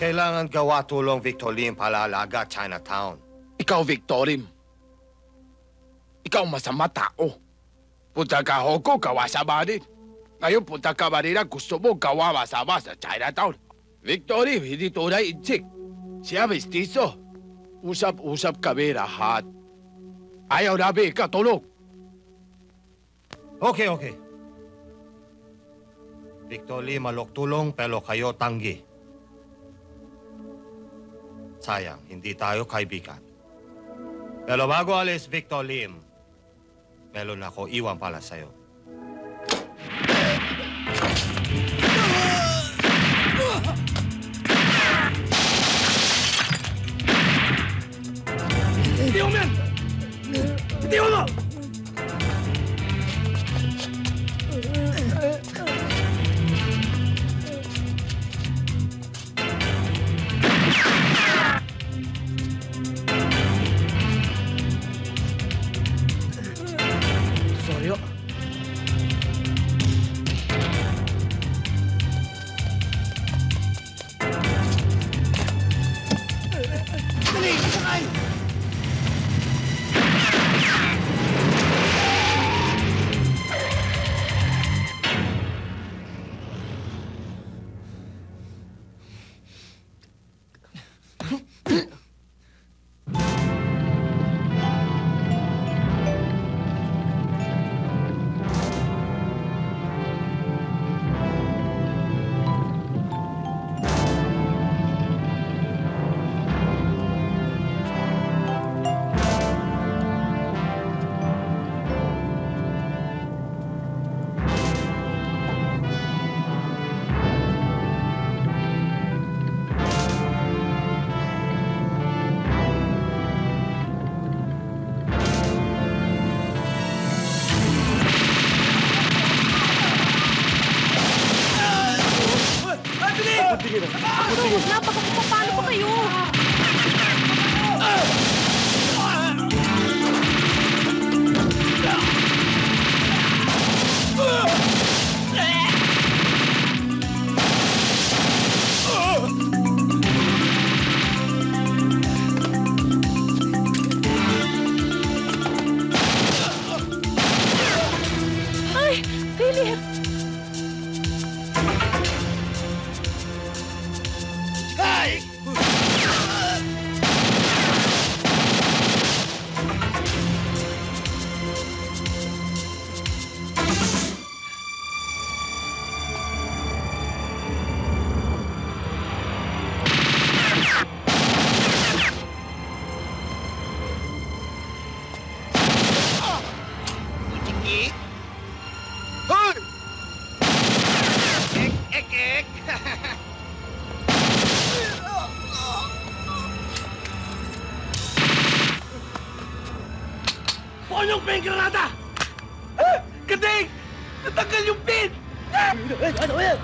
Kailangan gawa tulong Victor Lim palaalaga Chinatown. Ikaw, Victor Lim. Ikaw masama tao. Punta ka Hong Kong, gawa sa Manila. Ngayon punta ka Manila, gusto mo gawa masama sa Chinatown. Victor Lim, hindi tunay inchik. Siya mestizo. Usap-usap kami lahat. Ayaw namin ikatulong. Okay. Victor Lim malok tulong pero kayo tanggi. Sayang, hindi tayo kaibigan. Pero bago alis, Victor Lim, meron ako iwan pala sa'yo. Hindi mo yan! Hindi mo! Sorry. Dali! Sakay! Paano ba kayo? Ay, Philip! Yung pin, Granada! Kading! Natanggal yung pin! Ano yan?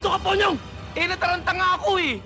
Ito ka, Ponyong! Nataranta nga ako eh!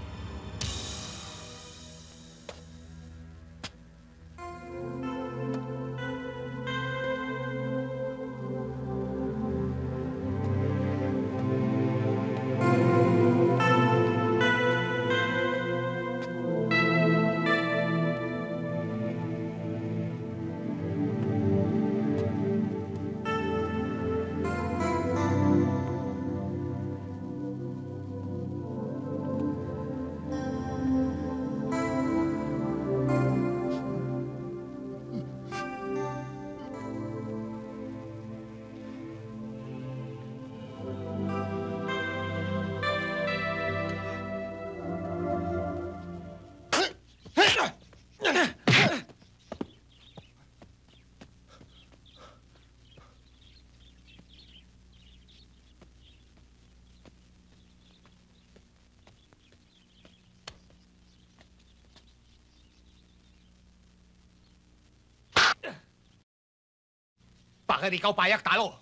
Bakit ikaw payak talo?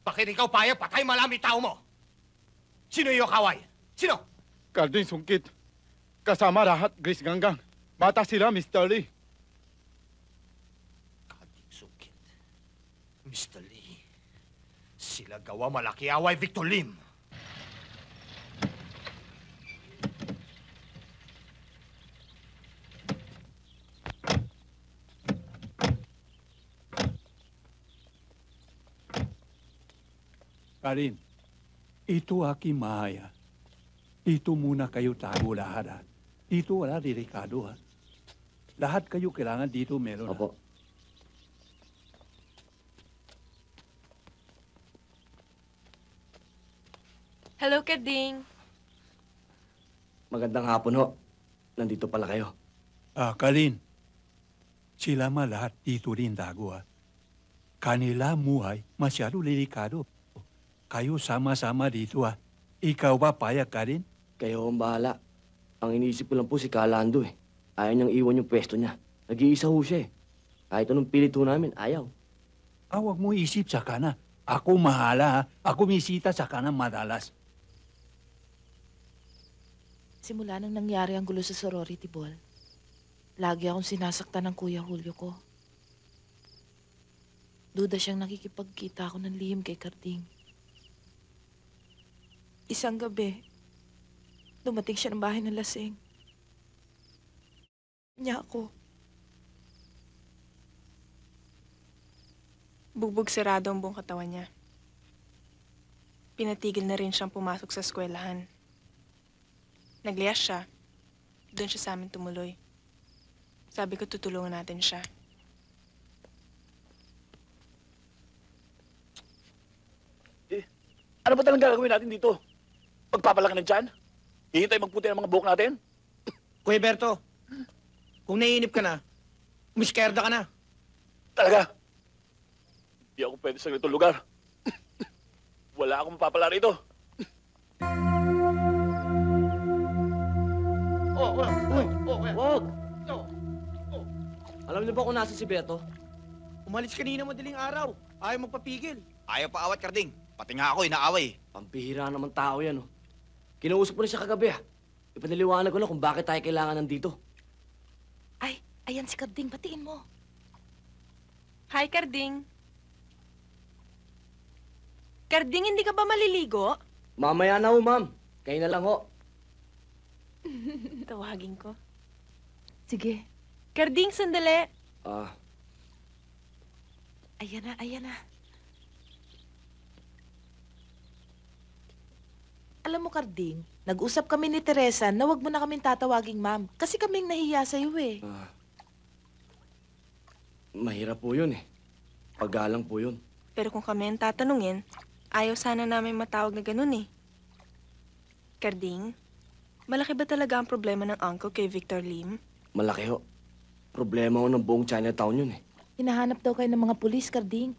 Bakit ikaw payak patay malami tao mo? Sino yung kaway? Sino? Garding Sungkit. Kasama lahat, Grace Ganggang. Bata sila, Mr. Lee. Garding Sungkit. Mr. Lee, sila gawa malaki away, Victor Lim. Karin, ito aking mahaya. Dito muna kayo tago lahat, ha? Dito wala delikado, ha? Lahat kayo kailangan dito meron, ha? Opo. Hello, Kading. Magandang hapon ho. Nandito pala kayo. Karin, sila lahat dito rin tago, ha? Kanila muhay masyado delikado. Kayo sama-sama dito, ha? Ikaw ba payag ka rin? Kayo ang bahala. Ang iniisip ko lang po si Kalando eh. Ayaw niyang iwan yung pwesto niya. Nag-iisa ho siya eh. Kahit anong pilit ho namin, ayaw. Huwag mo isip sa kana. Ako mahala, ha? Ako misita sa kana madalas. Simula nang nangyari ang gulo sa sorority ball, lagi akong sinasaktan ng Kuya Julio ko. Duda siyang nakikipagkita ako ng lihim kay Karding. Isang gabi, dumating siya ng bahay ng lasing. Niya ako. Bugbog sarado ang buong katawan niya. Pinatigil na rin siyang pumasok sa eskwelahan. Nagliyas siya. Doon siya sa amin tumuloy. Sabi ko tutulungan natin siya. Ano ba talagang gagawin natin dito? Magpapalaki ng tiyan? Hihintay magputi ang mga buhok natin? Kuya Berto, kung naiinip ka na, umiskerda ka na. Talaga? Hindi ako pwede sa ganitong lugar. Wala akong mapapala rito. Wag! Alam niyo ba kung nasa si Beto? Umalis kanina madaling araw. Ayaw magpapigil. Ayaw pa awat, Karding. Pati nga ako, inaaway. Pambihira naman tao yan, oh. Kinausap ko na siya kagabi, ah. Ipaniliwanag ko na kung bakit tayo kailangan nandito. Ay, ayan si Karding, batiin mo. Hi, Karding. Karding, hindi ka ba maliligo? Mamaya na ho, ma'am. Kayo na lang ho. Tawagin ko. Sige. Karding, sandali. Ayan na, ayan na. Alam mo, Karding, nag-usap kami ni Teresa na wag mo na kaming tatawaging ma'am. Kasi kaming nahiya sa'yo eh. Mahirap po yun, eh. Paggalang po yun. Pero kung kami ang tatanungin, ayaw sana namin matawag na ganun eh. Karding, malaki ba talaga ang problema ng uncle kay Victor Lim? Malaki ho. Problema ho ng buong Chinatown yun, eh. Hinahanap daw kayo ng mga pulis, Karding.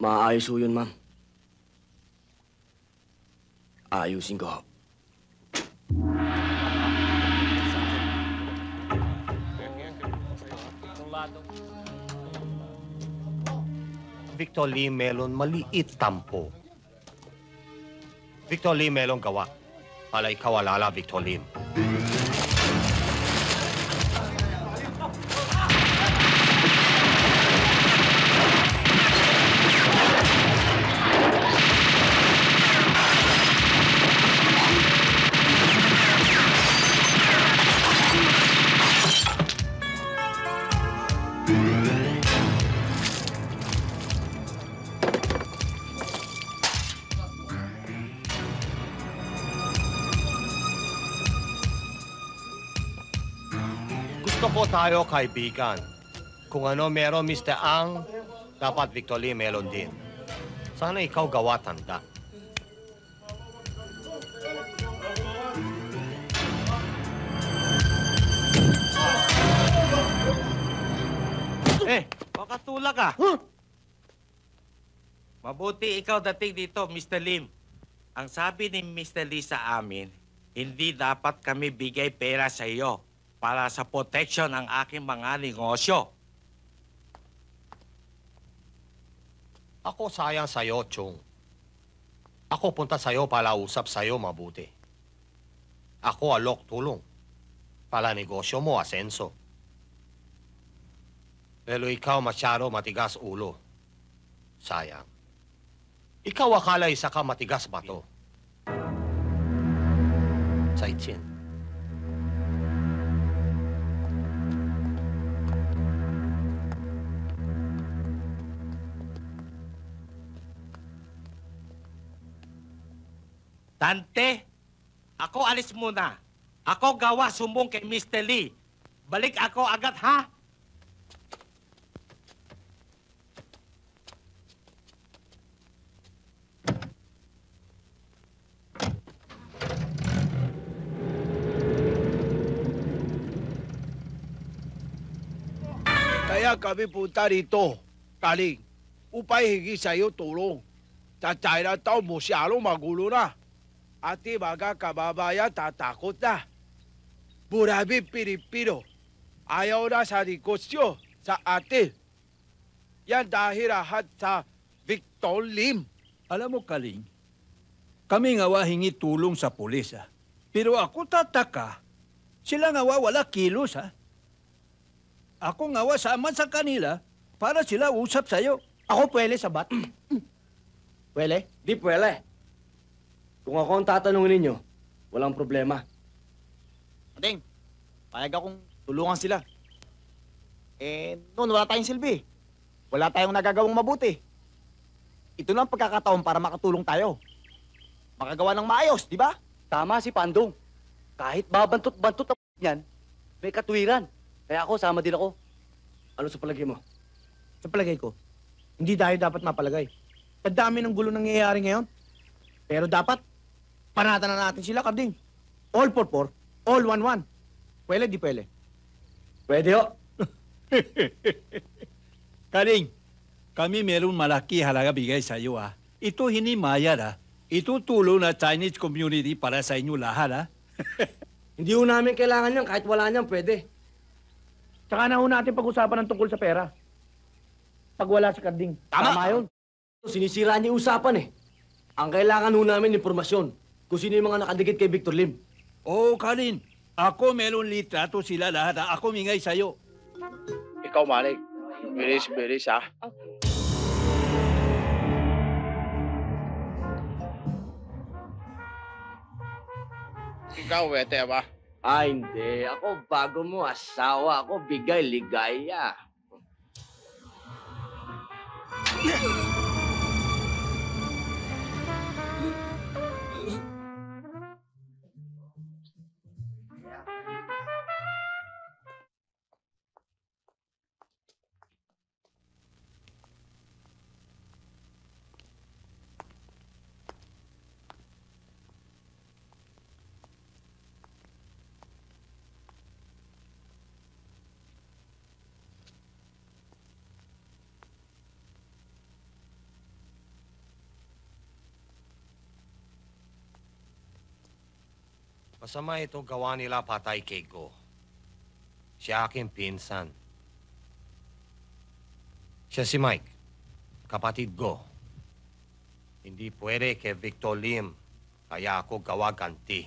Maayos ho yun, ma'am. Ayusin ko ho. Victor Lee Melon maliit tampo. Victor Lee Melon gawa. Pala ikaw alala, Victor Lim. Gusto ko tayo kaibigan. Kung ano meron Mr. Ang, dapat Victor Lee meron din. Sana ikaw gawa tanda. Baka tulak ka. Mabuti ikaw dating dito, Mr. Lim. Ang sabi ni Mr. Lee sa amin, hindi dapat kami bigay pera sa iyo para sa protection ng aking mga negosyo. Ako sayang sa'yo, Chong. Ako punta sa'yo para usap sa'yo mabuti. Ako alok tulong. Para negosyo mo, asenso. Pero ikaw masyado matigas ulo. Sayang. Ikaw akala isa ka matigas ba to? Saitsin. Dante, ako alis muna. Ako gawa sumbong kay Mr. Lee. Balik ako agad, ha? Kaya kami punta rito, Kaling, upang hingi sa'yo tulong. Sa Chinatown, masyadong magulo na. Ati mga kababayan tatakot na. Maraming Pilipino ayaw na sa negosyo sa atin. Yan dahil lahat sa Victor Lim. Alam mo, Kaling, kami nga hingi tulong sa pulis, ha? Pero ako tataka, sila nga wala kilos, ha? Ako nga sama sa kanila para sila usap sa'yo. Ako pwede, sabat. Pwede? Di pwede. Kung ako ang tatanungin ninyo, walang problema. Kading, payag akong tulungan sila. Noon wala tayong silbi. Wala tayong nagagawang mabuti. Ito lang pagkakataon para makatulong tayo. Makagawa ng maayos, di ba? Tama si Pandong. Kahit babantot-bantot ang yan, may katwiran. Kaya ako, sama din ako. Ano sa palagay mo? Sa palagay ko, hindi tayo dapat mapalagay. Sa dami ng gulo nangyayari ngayon. Pero dapat, panatan na natin sila, Karding. All for four, all 1-1. Pwede, di pwede. Pwede ho. Kaling, kami meron malaki halaga bigay sa iyo, ha? Ito hinimaya, ha? Ito tulong na Chinese community para sa inyo lahat, ha? Hindi ho namin kailangan yan. Kahit wala niyan, pwede. Tsaka na ho natin pag-usapan ng tungkol sa pera. Pag wala si Karding. Tama yun. Sinisira niya yung usapan, eh. Ang kailangan ho namin informasyon kung sino yung mga nakadikit kay Victor Lim. Oo, Kalin. Ako meron litrato sila lahat, ha? Ako mingay sa'yo. Ikaw, Malik. Bilis, ha? Ikaw, wete ba? Hindi. Ako, bago mo asawa ako, bigay ligaya. Masama itong gawa nila patay kay Go. Siya aking pinsan. Siya si Mike, kapatid Go. Hindi pwede kay Victor Lim, kaya ako gawa ganti.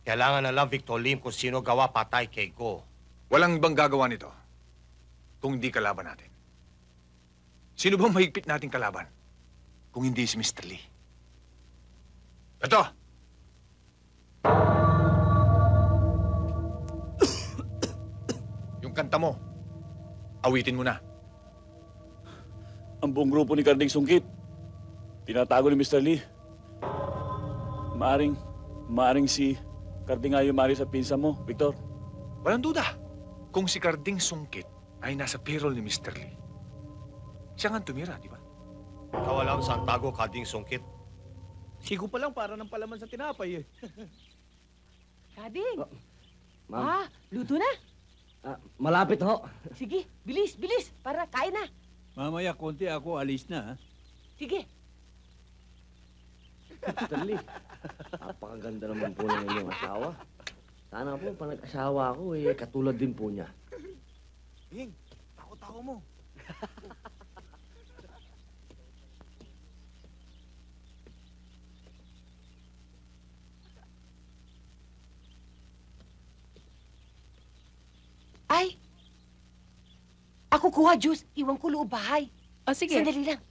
Kailangan na lang Victor Lim kung sino gawa patay kay Go. Walang ibang gagawa nito kung hindi kalaban natin. Sino bang mahigpit nating kalaban kung hindi si Mr. Lee? Ito! Yung kanta mo, awitin mo na. Ang buong grupo ni Karding Sungkit, tinatago ni Mr. Lee. Maaring si Karding ayaw mari sa pinsa mo, Victor. Walang duda. Kung si Karding Sungkit ay nasa payroll ni Mr. Lee, siya nga tumira, di ba? Ikaw alam saan tago Karding Sungkit? Sigo pa lang para ng palaman sa tinapay, eh. Kading! Ma'am. Luto na. Malapit ho. Sige, bilis, para kain na. Mamaya konti ako alis na, ha? Sige. Mr. Lee, napakaganda naman po ng inyong asawa. Sana po, pag nag-asawa ako, katulad din po niya. Ding, takot-takot mo. Ay! Ako kuha juice. Iwan ko loob bahay. O, sige. Sandali lang.